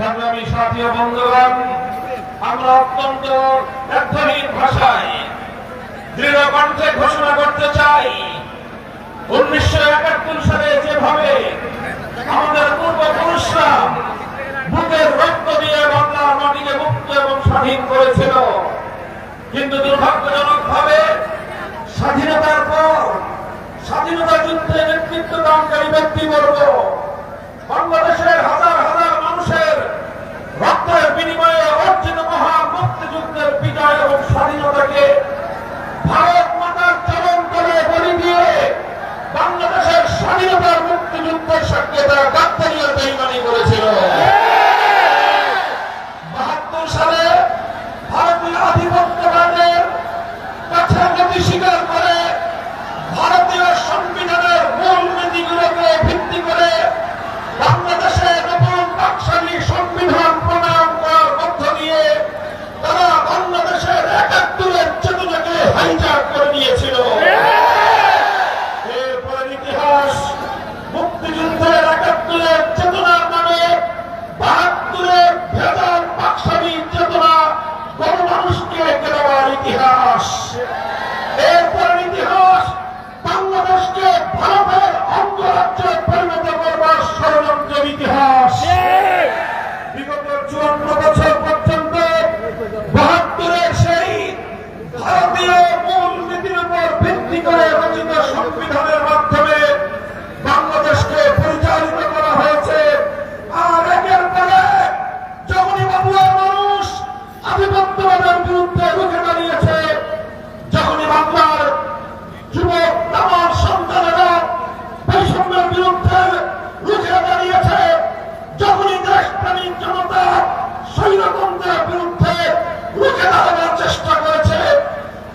সংগ্রামী সাথী ও বন্ধুগণ, আমরা অত্যন্ত ব্যর্থহীন ভাষায় দৃঢ় কণ্ঠে ঘোষণা করতে চাই, 1971 সালে যেভাবে আমাদের পূর্বপুরুষরা বুকের রক্ত দিয়ে বাংলার মাটিকে মুক্ত এবং স্বাধীন করেছিল, কিন্তু দুর্ভাগ্যজনক ভাবে স্বাধীনতার পর স্বাধীনতা যুদ্ধে নেতৃত্ব দানকারী ব্যক্তিবর্গ বাংলাদেশের হাজার হাজার মানুষের রক্তের বিনিময়ে অর্জিত মহান মুক্তিযুদ্ধের বিজয় এবং স্বাধীনতাকে ভারত মাতার চরণ তলে বলি দিয়ে বাংলাদেশের স্বাধীনতার মুক্তিযুদ্ধের সঙ্গে তারা গাদ্দারি ও বেইমানি করেছিল। 72 সালে ভারতীয় আধিপত্যবাদের কাছে গতি স্বীকার করে ভারতীয় সংবিধানের মূল নীতিগুলোকে ভিত্তি করে বাংলাদেশে নতুন বাকশালী সংবিধান প্রণয়ন করার মধ্য দিয়ে তারা বাংলাদেশের 71-এর চেতনাকে হাইজ্যাক করে নিয়েছিল। এরপরের ইতিহাস মুক্তিযুদ্ধের 71-এর চেতনার নামে 72-এর ভেজাল বাকশালী চেতনা গণমানুষকে এঁকে দেওয়ার ইতিহাস। এরপরের ইতিহাস বাংলাদেশকে ভারতের অঙ্গরাজ্যে পরিণত করবার ষড়যন্ত্রের ইতিহাস। বিগত 54 বছর পর্যন্ত 72-এর সেই ভারতীয় মূল নীতির উপর ভিত্তি করে রচিত সংবিধানের মাধ্যমে বাংলাদেশকে পরিচালিত করা হয়েছে। আর একের পরে যখনই বাংলার মানুষ আধিপত্যবাদের বিরুদ্ধে রুখে দাঁড়িয়েছে, যখনই বাংলার যুবক আমার সন্তানেরা বৈষম্যের বিরুদ্ধে রুখে দাঁড়িয়েছে, যখনই দেশপ্রেমিক জনতা স্বৈরতন্ত্রের বিরুদ্ধে রুখে দাঁড়ানোর চেষ্টা করেছে,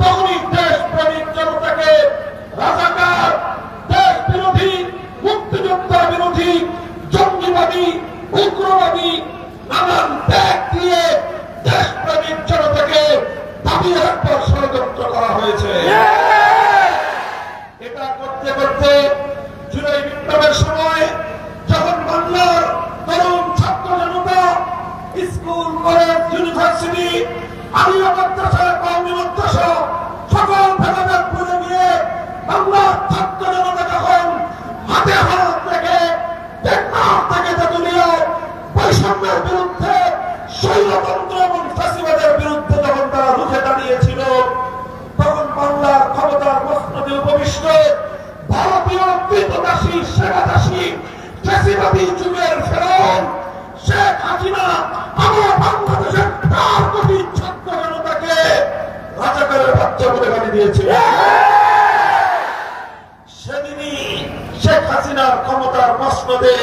তখনই দেশপ্রেমিক জনতাকে রাজাকার, দেশ বিরোধী, মুক্তিযুদ্ধ বিরোধী, জঙ্গিবাদী, উগ্রবাদী নানান ত্যাগ দিয়ে দেশপ্রেমিক জনতাকে দাবিয়ে রাখবার ষড়যন্ত্র করা হয়েছে। এটা করতে করতে জুলাই বিপ্লবের সময় যখন বাংলার তরুণ ছাত্র জনতা স্কুল, কলেজ, ইউনিভার্সিটি, আলিয়া মাদ্রাসা, কওমি মাদ্রাসা সকল ভেদাভেদ ভুলে গিয়ে বাংলার ছাত্র জনতা যখন হাতে হাত রেখে টেকনাফ থেকে তেতুলিয়া বৈষম্যের বিরুদ্ধে, স্বৈরতন্ত্র এবং ফ্যাসিবাদের বিরুদ্ধে যখন তারা রুখে দাঁড়িয়েছিল, তখন বাংলার ক্ষমতার মসনদে উপবিষ্ট ভারতীয় কৃতদাসী, সেবাদাসী, ফ্যাসিবাদী যুগের ফেরাউন শেখ হাসিনা আমার বাংলাদেশের 4 কোটি ছাত্র জনতাকে রাজাকারের বাচ্চা বলে গালি দিয়েছিল। সেদিনই শেখ হাসিনার ক্ষমতার মসনদে,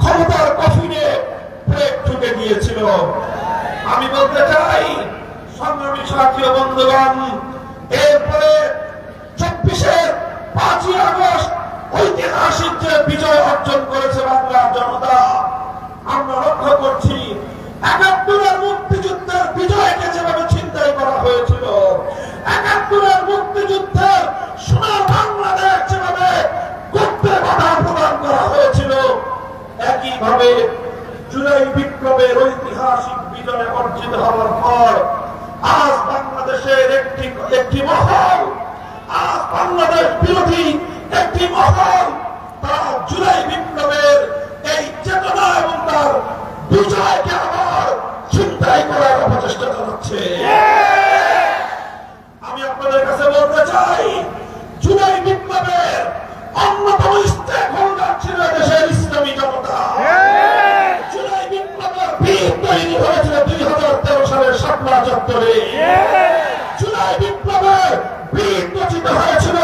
ক্ষমতার কফিনে ব্রেক ঢুকে গিয়েছিল। আমি বলতে চাই সংগ্রামী সাথী ও বন্ধুগণ, এরপরে 24-এর 5ই আগস্ট ঐতিহাসিক যে বিজয় অর্জন করেছে বাংলার জনতা, আমরা লক্ষ্য করছি 71-এর মুক্তিযুদ্ধের বিজয়কে যেভাবে ছিনতাই করা হয়েছিল, 71-এর মুক্তিযুদ্ধের সোনার বাংলাদেশ যেভাবে করতে বাধা প্রদান করা হয়েছিল, একইভাবে জুলাই বিপ্লবের ঐতিহাসিক বিজয় অর্জিত হওয়ার পর আজ বাংলাদেশের একটি মহল, আজ বাংলাদেশ বিরোধী একটি মহল, তারা জুলাই বিপ্লবের এই চেতনা এবং তার বিজয়কে আবার ছিনতাই করার অপচেষ্টা চালাচ্ছে। আমি আপনাদের কাছে বলতে চাই, জুলাই বিপ্লবের অন্যতম স্টেক হোল্ডার ছিল দেশের ইসলামী জনতা। জুলাই বিপ্লবের বীজ তৈরি হয়েছিল 2013 সালের শাপলা চত্বরে। জুলাই বিপ্লবের বীজ রচিত হয়েছিল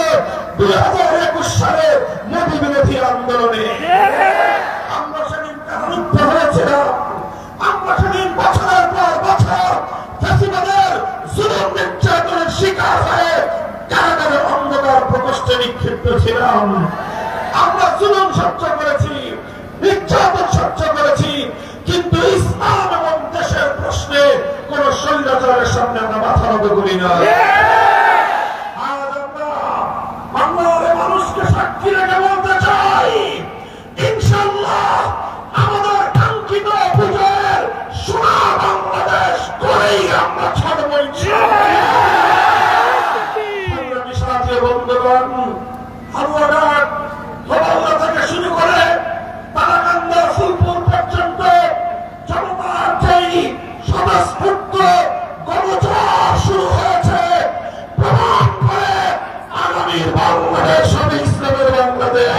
2021 সালের মোদী বিরোধী আন্দোলনে। আমরা সেদিন কারারুদ্ধ হয়েছিলাম, আমরা সেদিন বছরের পর বছর ফ্যাসিবাদের জুলুম নির্যাতনের শিকার হয়ে কারাগারের অন্ধকার প্রকোষ্ঠে নিক্ষিপ্ত ছিলাম। আমরা জুলুম সহ্য করেছি, নির্যাতন সহ্য করেছি, কিন্তু ইসলাম এবং দেশের প্রশ্নে কোন স্বৈরাচারের সামনে আমরা মাথা নত করি না। আজ আমরা বাংলার মানুষকে সাক্ষী রেখে বলতে চাই, ইনশাআল্লাহ আমাদের কাঙ্ক্ষিত স্বতঃস্ফূর্ত গণজোয়ার শুরু হয়েছে, প্রমাণ করে আগামীর বাংলাদেশ হবে ইসলামের বাংলাদেশ,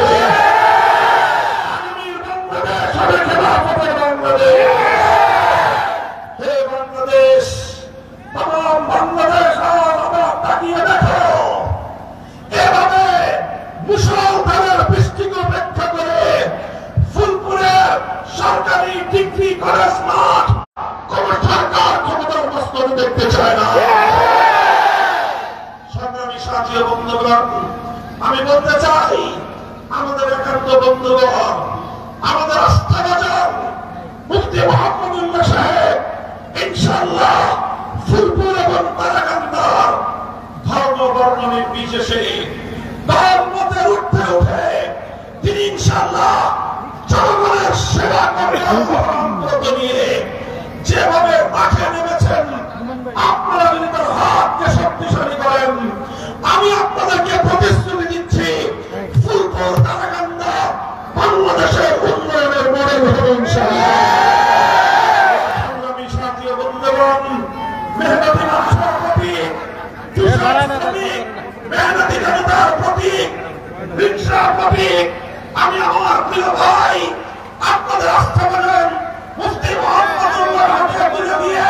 আগামীর বাংলাদেশ হবে খেলাফতের বাংলাদেশ। হে বাংলাদেশ, তমাম বাংলাদেশ আজ আবার তাকিয়ে দেখো, এভাবে মুসলমানের বৃষ্টিকে উপেক্ষা করে ফুলপুরের সরকারি ডিগ্রি কলেজ মাঠ কোন সরকার ক্ষমতার মস্তকে দেখতে চায় না। সংগ্রামী সাথী ও বন্ধুগণ, আমি বলতে চাই আমাদের একান্ত বন্ধুগণ, আমাদের আস্থাভাজন মুফতি মোহাম্মদুল্লাহ সাহেব ইনশাআল্লাহ ফুলপুর এবং তারাকান্দার ধর্ম বর্ণ নির্বিশেষে ধর্মতে উঠতে উঠে তিনি ইনশাআল্লাহ জনগণের সেবা করতে নিয়ে যেভাবে মাঠে নেমেছেন, আপনারা যদি তার হাতকে শক্তিশালী করেন, আমি আপনাদেরকে প্রতিশ্রুতি দিচ্ছি ফুলপুর তারাকান্দা বাংলাদেশের উন্নয়নের মডেল হবে ইনশাআল্লাহ। সংগ্রামী সাথী ও বন্ধুগণ, মেহনতি মানুষের প্রতীক, মেহনতি জনতার প্রতীক, রিকশার প্রতীক, আমি আমার প্রিয় ভাই আপনাদের আস্থাভাজন মুফতি মোহাম্মদুল্লাহ হাতে তুলে দিয়ে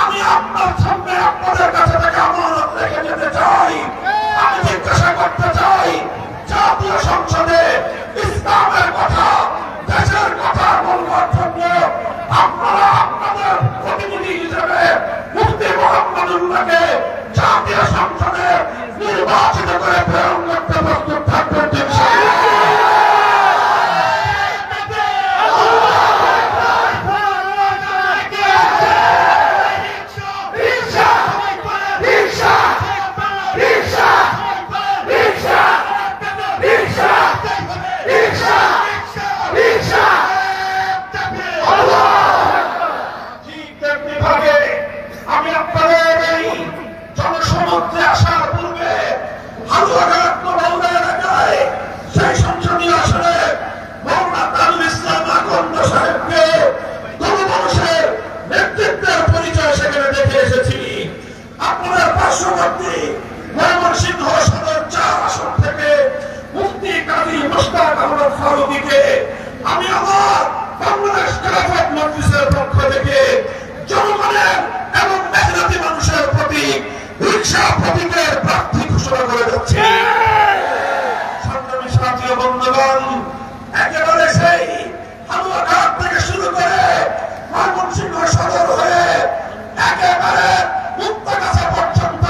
আমি আপনার সামনে আপনাদের কাছে থেকে আমানত রেখে যেতে চাই। আমি জিজ্ঞাসা করতে চাই, জাতীয় সংসদে ইসলামের কথা, দেশের কথা বলবার জন্য আপনারা আপনাদের প্রতিনিধি হিসেবে মুফতি মোহাম্মদুল্লাহকে জাতীয় সংসদে নির্বাচিত করে প্রেরণ করতে প্রস্তুত থাকবেন ইনশাআল্লাহ। আমি আপনাদের এই জনসমুদ্রে আসার পূর্বে হালুয়াঘাট নবৌদা এলাকায় সেই সংসদীয় আসনে মওলানা তাজুল ইসলাম আকন্দ সাহেবকে গণমানুষের নেতৃত্বের পরিচয় সেখানে দেখে এসেছি। আপনাদের পার্শ্ববর্তী ময়মনসিংহ সদর 4 আসন থেকে মুফতি কাজী মুশতাক আহমদ ফারুকীকে আমি আমার বাংলাদেশ খেলাফত মজলিসের পক্ষ থেকে জনগণের এবং মেহনতি মানুষের প্রতি রিকশা প্রতীকের প্রার্থী ঘোষণা করে যাচ্ছি। সংগ্রামী সাথী ও বন্ধুগণ, একেবারে সেই হালুয়াঘাট থেকে শুরু করে ময়মনসিংহ সদর হয়ে একেবারে মুক্তাগাছা পর্যন্ত,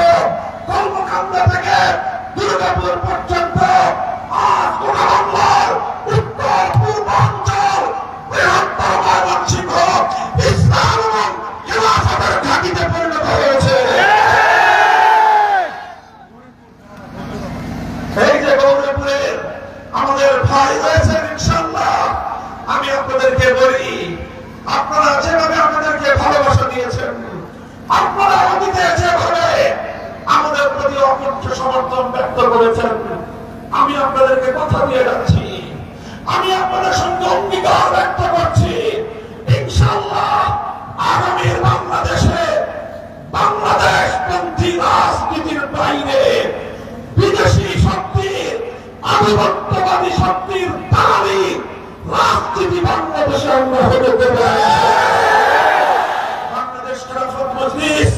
কলমকান্দা থেকে দুর্গাপুর পর্যন্ত আজ গোটা বাংলার উত্তর পূর্বাঞ্চল বৃহত্তর ময়মনসিংহ ইসলাম এবং খেলাফতের ঘাঁটিতে পরিণত হয়েছে। এই যে গৌরীপুরের আমাদের ভাই রয়েছেন ইনশাআল্লাহ, আমি আপনাদেরকে বলি, আপনারা যেভাবে আমাদেরকে ভালোবাসা দিয়েছেন, আপনারা অতীতে যেভাবে আমাদের প্রতি অকুণ্ঠ সমর্থন ব্যক্ত করেছেন, আমি আপনাদেরকে কথা দিয়ে যাচ্ছি, আমি আপনাদের সঙ্গে অঙ্গীকার ব্যক্ত করছি ইনশাআল্লাহ আগামীর বাংলাদেশে বাংলাদেশপন্থী রাজনীতির বাইরে বিদেশি শক্তির, আধিপত্যবাদী শক্তির দালালি রাজনীতি বাংলাদেশে আমরা হতে দেব। বাংলাদেশ খেলাফত মজলিস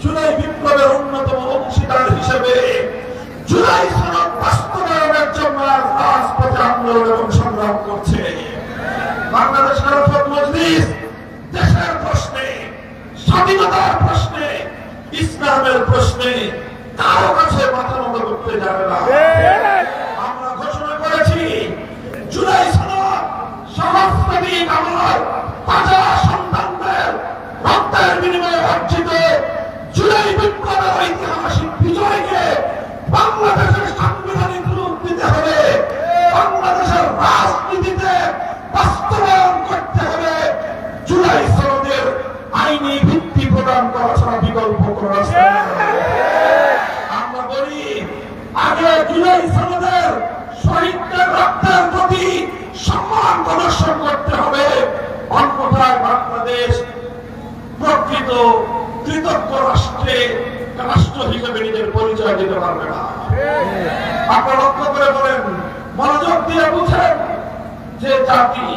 জুলাই বিপ্লবের অন্যতম অংশীদার হিসেবে জুলাই সনদ বাস্তবায়নের জন্য রাজপথে আন্দোলন এবং সংগ্রাম করছে। বাংলাদেশ খেলাফত মজলিস দেশের প্রশ্নে, স্বাধীনতার প্রশ্নে, ইসলামের প্রশ্নে কারো কাছে মাথা নত করতে যাবে না। আমরা ঘোষণা করেছি জুলাই সনদ সহস্রাধিক আমার তাজা সন্তানদের রক্তের বিনিময়ে অর্জিত জুলাই বিপ্লবের ঐতিহাসিক বিজয়কে বাংলাদেশের সাংবিধানিক রূপ দিতে হবে, বাংলাদেশের রাজনীতিতে বাস্তবায়ন করতে হবে। জুলাই সনদের আইনি ভিত্তি প্রদান করা ছাড়া বিকল্প কোনো রাস্তা নেই। আমরা বলি আগে জুলাই সনদের শহীদদের রক্তের প্রতি সম্মান প্রদর্শন করতে হবে, অন্যথায় বাংলাদেশ প্রকৃত পরিচয় দিতে পারবে না। আপনারা লক্ষ্য করে বলেন, মনোযোগ দিয়ে বুঝেন, যে জাতি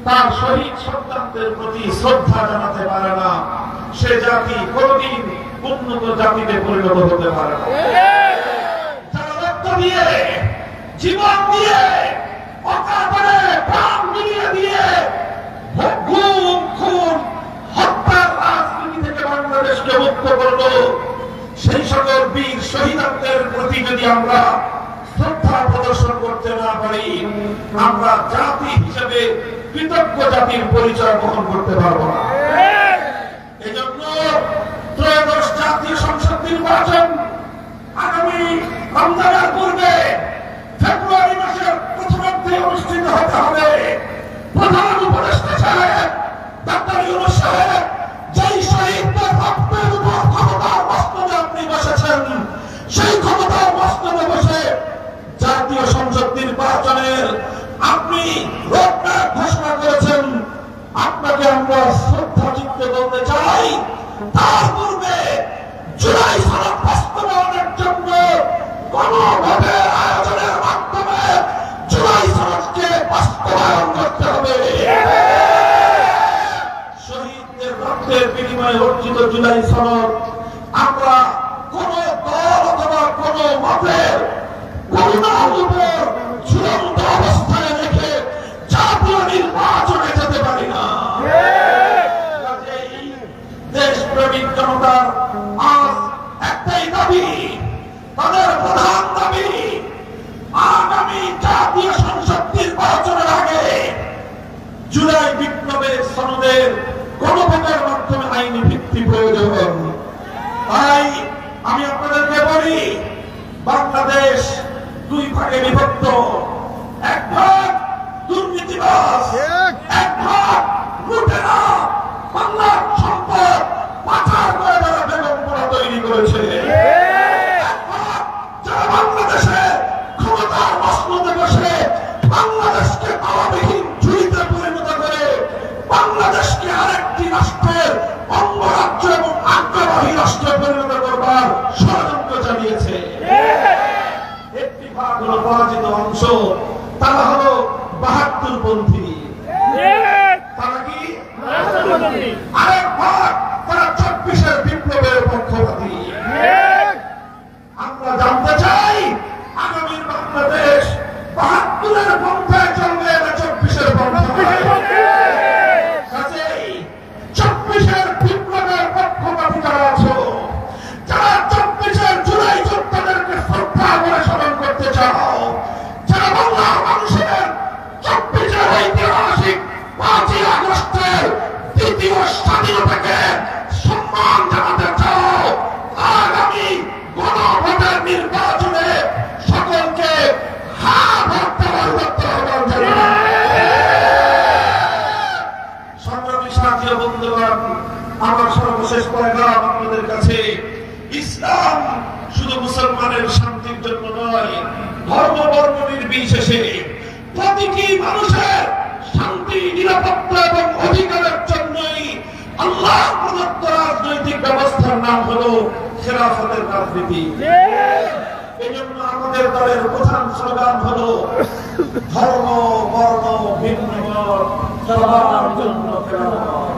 তার শহীদ সন্তানদের প্রতি শ্রদ্ধা জানাতে পারে না, সে জাতি কোনদিন উন্নত জাতিতে পরিণত হতে পারে না। যারা রক্ত দিয়ে, জীবন দিয়ে, অকাতরে প্রাণ বিলিয়ে দিয়ে গুম খুন হত্যার রাজনীতি থেকে বাংলাদেশকে মুক্ত করলো, সেই সকল বীর শহীদদের প্রতি যদি আমরা শ্রদ্ধা প্রদর্শন করতে না পারি, আমরা জাতি হিসেবে কৃতজ্ঞ জাতির পরিচয় বহন করতে পারবো না। এজন্য ত্রয়োদশ জাতীয় সংসদ নির্বাচন আগামী রমজানের পূর্বে ফেব্রুয়ারি মাসের প্রথমার্ধে অনুষ্ঠিত হতে হবে। প্রধান উপদেষ্টা সাহেব ডক্টর ইউনূস সাহেব যেই শহীদদের রক্তের উপর ক্ষমতার মস্তদে আপনি বসেছেন, সেই ক্ষমতার মস্তদে বসে জাতীয় সংসদ নির্বাচনের আপনি রোডম্যাপ ঘোষণা করেছেন। আপনাকে আমরা শ্রদ্ধা চিত্তে বলতে চাই, তার পূর্বে জুলাই সনদ বাস্তবায়নের জন্য গণভোটের আয়োজনের মাধ্যমে জুলাই সনদকে বাস্তবায়ন করতে হবে। শহীদদের রক্তের বিনিময়ে অর্জিত জুলাই সনদ আমরা কোন দল অথবা কোন মতের করুণার উপর ঝুলন্ত অবস্থায় রেখে জাতীয় নির্বাচনে যেতে পারি না। দেশপ্রেমিক জনতার আজ একটাই দাবি, তাদের প্রধান দাবি, আগামী জাতীয় সংসদ নির্বাচনের আগে জুলাই বিপ্লবের সনদের গণভোটের মাধ্যমে আইনি ভিত্তি প্রয়োজন। তাই আমি আপনাদেরকে বলি, বাংলাদেশ দুই ভাগে বিভক্ত, এক ভাগ দুর্নীতিবাজ, এক ভাগ লুটেরা, বাংলার সম্পদ পাচার করে যারা বেগমপুরা তৈরি করেছে, এক ভাগ যারা বাংলাদেশে ক্ষমতার মসনদে বসে বাংলাদেশকে তাওয়াবিহীন ঝুড়িতে পরিণত করে বাংলাদেশকে আরেকটি রাষ্ট্রের অঙ্গরাজ্য এবং আজ্ঞাবাহী রাষ্ট্রে পরিণত করবার ষড়যন্ত্র চালিয়েছে। একটি ভাগ হলো পরাজিত অংশ, তারা হলো ৭২ পন্থী। তারা কি? আরেক ভাগ তারা ২৪-এর বিপ্লবের পক্ষপাতী। আমরা জানতে চাই, আগামীর বাংলাদেশ ৭২-এর পন্থায় চলবে না ২৪-এর পন্থায়? কাজেই ২৪-এর বিপ্লবের পক্ষপাতী যারা আছো, যারা ২৪-এর জুলাই যোদ্ধাদেরকে শ্রদ্ধা করে স্মরণ করতে চাও, যারা বাংলার মানুষের ২৪-এর ঐতিহাসিক ৫ই আগস্টের দ্বিতীয় স্বাধীনতাকে সম্মান জানাতে চাও, আগামী গণভোটের নির্বাচনে সকলকে সংগ্রামী সাথী ও বন্ধুগণ, আমার সর্বশেষ পয়গাম আপনাদের কাছে, ইসলাম শুধু মুসলমানের শান্তির জন্য নয়, ধর্ম বর্ণ নির্বিশেষে প্রতিটি মানুষের শান্তি, নিরাপত্তা এবং অধিকারের জন্যই আল্লাহ প্রদত্ত রাজনৈতিক ব্যবস্থার নাম হলো খেলাফতের রাজনীতি। এই জন্য আমাদের দলের প্রধান স্লোগান হলো ধর্ম বর্ণ ভিন্ন সবার জন্য খেলাফত।